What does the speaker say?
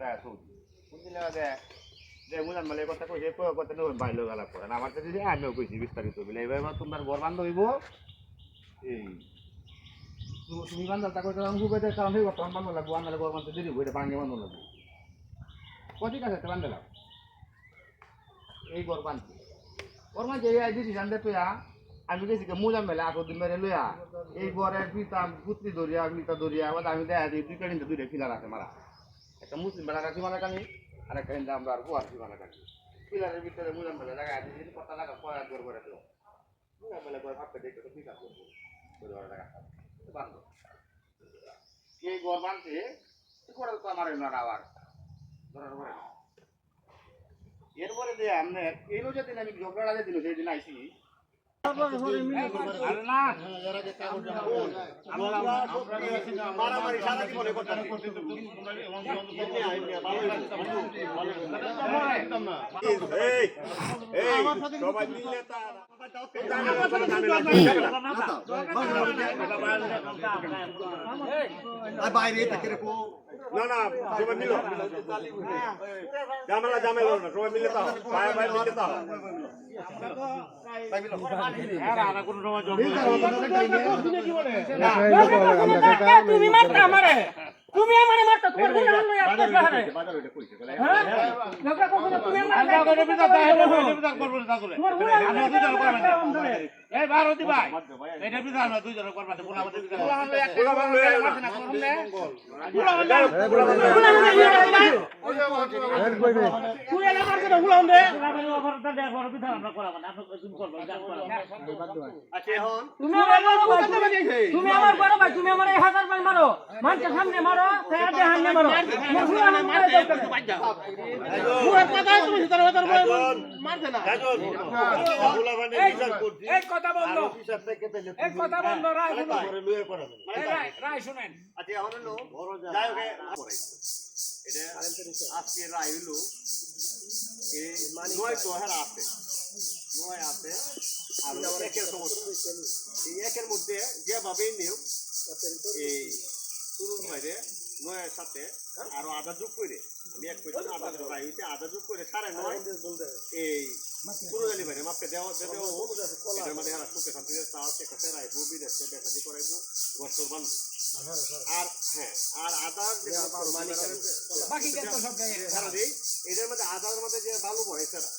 তা সৌদি বুঝলে যে মুজান মালে কথা কইছে কথা নয় বাইলো গেলা পড়ে আমার কাছে যে আমিও কইছি বিস্তারিত বলে এবার তোমার ঘর বান্ধব হইব এই তুমি বান্ধব তা কইতে আমি কইতে কারণ হইব তখন বান্ধব লাগবো আন্দালে ঘর বান্ধব দেরি হইতে ভাঙে বান্ধব লাগবো কত কাছে তো বান্ধলাম এই ঘর বান্ধব ওর মাঝে এই দিদি জানতে তুইয়া আমি গেছি মুজান মেলে আসো দিন মেরে লইয়া এই ঘরের পিতা পুত্রি ধরিয়া পিতা ধরিয়া আবার আমি দেখা দিই দুই কাটিন দুইটা পিলার আছে মারা একটা মুসলিম বেলা কাছি মারা কানি আর একটা হিন্দু আমরা আর কুয়ার মারা কানি পিলারের ভিতরে মুজান মেলে জায়গা আছে যদি কথা লাগা পয়া জোর করে দিও মুজান মেলে করে ভাবতে দেখতে তো পিতা করবো করে জায়গা বান্ধব এই ঘর বানতে করে তো আমার না আবার ধরার পরে এরপরে যে আপনি এই যেদিন আমি ঝগড়া দিল সেই দিন আইসি বাইরে না না সবাই মিলো জামেলা জামেলা না সবাই মিলে তাও বাইরে বাইরে মিলে তাও তুমি মারতা আমারে তুমি আমারে মারতা তোমার গুণ হলো আপনার বাহারে হ্যাঁ লোকে কখনো তুমি আমারে করে বিদা বিদা করব না করে আমরা দুজন করব না এই ভারতী ভাই এটা বিদা আমরা দুজন করব না পোলা আমাদের বিদা পোলা বাংলা মারতে না করব না পোলা বাংলা তুই এলা মারতে না পোলা বাংলা পোলা বাংলা অফারটা দেখ বড় বিদা আমরা করব না আপনি তুমি করব জান করব আচ্ছা এখন তুমি আমার বড় ভাই তুমি আমার 1000 ভাই মারো মানুষের সামনে মারো তার দেহান মারো মারো পুরো কথা তুমি তার মারতে না এই কথা বন্ধ এই কথা বন্ধ রায় রায় শুনেন আচ্ছা এখন হলো যাই হোক এটা আজকে রায় হলো এই নয় তো হার আছে নয় আছে আর একের সমস্যা এই একের মধ্যে যেভাবে নিয়ম এই শুরু বাইরে নয়ের সাথে আরো আধা যোগ করে আমি এক কইছি আধা রায় হইতে আধা যোগ করে 9.5 এই পুরো জানি বাইরে মাপকে দেওয়া এটার মধ্যে হারা সুখে শান্তিতে তাও একটা ফেরাই ববি দেখতে দেখাদি করাইবো গস্তর বান্ধ আর হ্যাঁ আর আদার যে বাকি সব জায়গায় এটার মধ্যে আদার মধ্যে যে বালু পড়ে সেটা